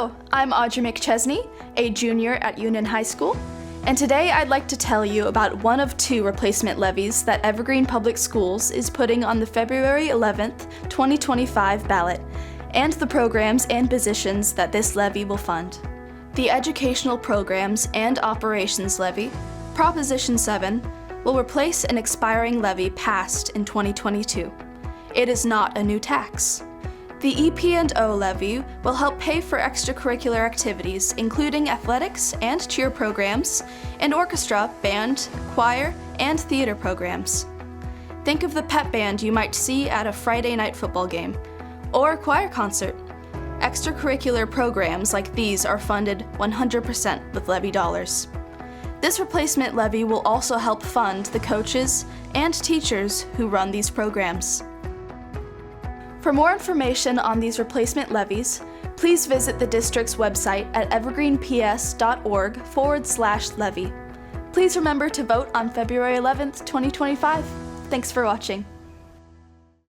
Hello, I'm Audrey McChesney, a junior at Union High School, and today I'd like to tell you about one of two replacement levies that Evergreen Public Schools is putting on the February 11th, 2025 ballot, and the programs and positions that this levy will fund. The Educational Programs and Operations Levy, Proposition 7, will replace an expiring levy passed in 2022. It is not a new tax. The EP&O Levy will help pay for extracurricular activities, including athletics and cheer programs, and orchestra, band, choir, and theater programs. Think of the pep band you might see at a Friday night football game, or a choir concert. Extracurricular programs like these are funded 100% with levy dollars. This replacement levy will also help fund the coaches and teachers who run these programs. For more information on these replacement levies, please visit the district's website at evergreenps.org/levy. Please remember to vote on February 11th, 2025. Thanks for watching.